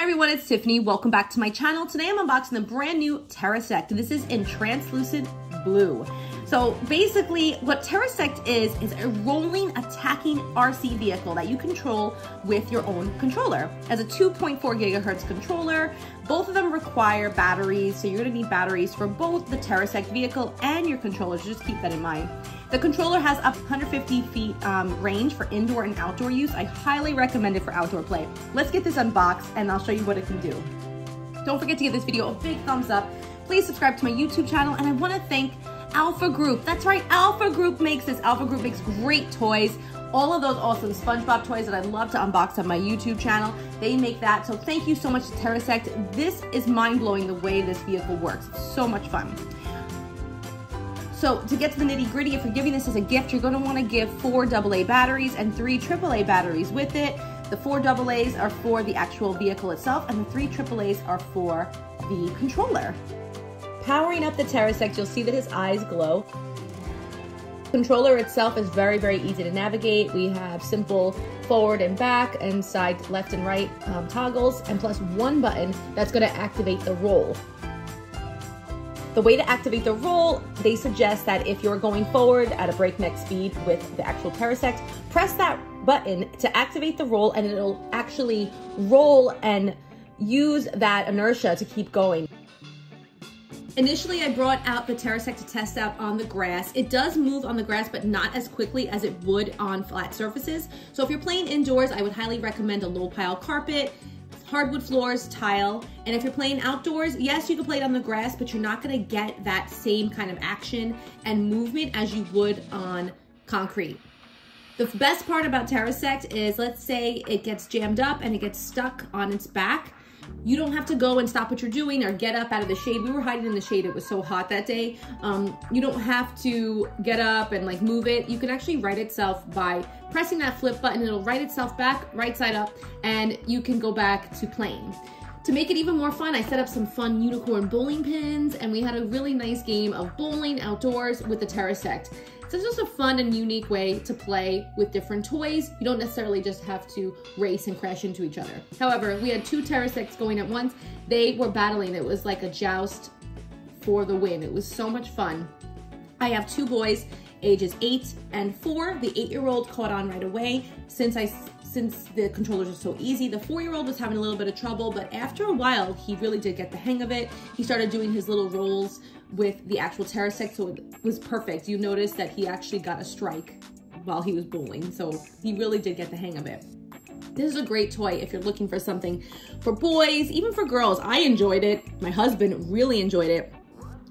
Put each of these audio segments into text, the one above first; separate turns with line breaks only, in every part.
Hi everyone, it's Tiffany. Welcome back to my channel. Today I'm unboxing the brand new Terrasect. This is in translucent blue. So basically what Terrasect is a rolling attacking RC vehicle that you control with your own controller. As a 2.4 gigahertz controller, both of them require batteries, so you're gonna need batteries for both the Terrasect vehicle and your controllers. Just keep that in mind. The controller has up to 150 feet range for indoor and outdoor use. I highly recommend it for outdoor play. Let's get this unboxed and I'll show you what it can do. Don't forget to give this video a big thumbs up. Please subscribe to my YouTube channel, and I want to thank Alpha Group. That's right, Alpha Group makes this. Alpha Group makes great toys. All of those awesome SpongeBob toys that I love to unbox on my YouTube channel, they make that. So thank you so much to Terrasect. This is mind-blowing the way this vehicle works. It's so much fun. So to get to the nitty gritty, if you're giving this as a gift, you're gonna wanna give 4 AA batteries and 3 AAA batteries with it. The 4 AA's are for the actual vehicle itself, and the 3 AAA's are for the controller. Powering up the Terrasect, you'll see that his eyes glow. The controller itself is very, very easy to navigate. We have simple forward and back and side left and right toggles, and plus one button that's gonna activate the roll. The way to activate the roll, they suggest that if you're going forward at a breakneck speed with the actual Terrasect, press that button to activate the roll, and it'll actually roll and use that inertia to keep going. Initially, I brought out the Terrasect to test out on the grass. It does move on the grass, but not as quickly as it would on flat surfaces. So if you're playing indoors, I would highly recommend a low pile carpet, hardwood floors, tile. And if you're playing outdoors, yes, you can play it on the grass, but you're not gonna get that same kind of action and movement as you would on concrete. The best part about Terrasect is, let's say it gets jammed up and it gets stuck on its back. You don't have to go and stop what you're doing or get up out of the shade. We were hiding in the shade. It was so hot that day. You don't have to get up and like move it. You can actually right itself by pressing that flip button. It'll right itself back, right side up, and you can go back to playing. To make it even more fun, I set up some fun unicorn bowling pins, and we had a really nice game of bowling outdoors with the Terrasect. So it's just a fun and unique way to play with different toys. You don't necessarily just have to race and crash into each other. However, we had 2 Terrasects going at once. They were battling. It was like a joust for the win. It was so much fun. I have 2 boys, ages 8 and 4. The 8-year-old caught on right away. Since the controllers are so easy, the 4-year-old was having a little bit of trouble, but after a while, he really did get the hang of it. He started doing his little rolls with the actual Terrasect, so it was perfect. You notice that he actually got a strike while he was bowling, so he really did get the hang of it. This is a great toy if you're looking for something for boys, even for girls. I enjoyed it. My husband really enjoyed it.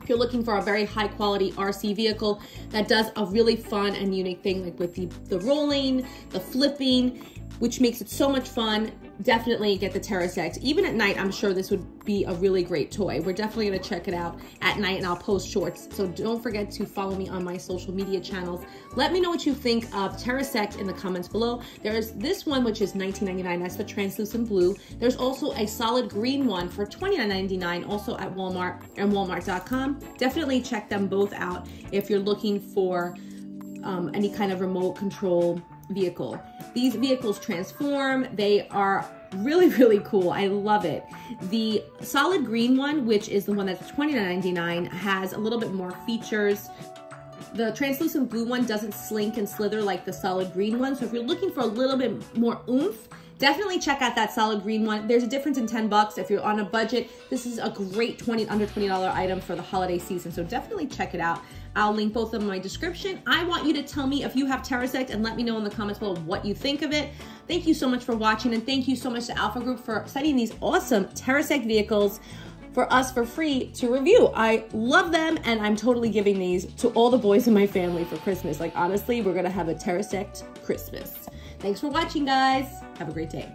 If you're looking for a very high quality RC vehicle that does a really fun and unique thing, like with the rolling, the flipping, which makes it so much fun, definitely get the Terrasect. Even at night, I'm sure this would be a really great toy. We're definitely gonna check it out at night, and I'll post shorts. So don't forget to follow me on my social media channels. Let me know what you think of Terrasect in the comments below. There's this one, which is $19.99, that's the translucent blue. There's also a solid green one for $29.99, also at Walmart and walmart.com. Definitely check them both out if you're looking for any kind of remote control vehicle. These vehicles transform. They are really, really cool. I love it. The solid green one, which is the one that's $29.99, has a little bit more features. The translucent blue one doesn't slink and slither like the solid green one. So if you're looking for a little bit more oomph, definitely check out that solid green one. There's a difference in 10 bucks. If you're on a budget, this is a great under $20 item for the holiday season. So definitely check it out. I'll link both of them in my description. I want you to tell me if you have Terrasect and let me know in the comments below what you think of it. Thank you so much for watching, and thank you so much to Alpha Group for sending these awesome Terrasect vehicles for us for free to review. I love them, and I'm totally giving these to all the boys in my family for Christmas. Like honestly, we're gonna have a Terrasect Christmas. Thanks for watching, guys. Have a great day.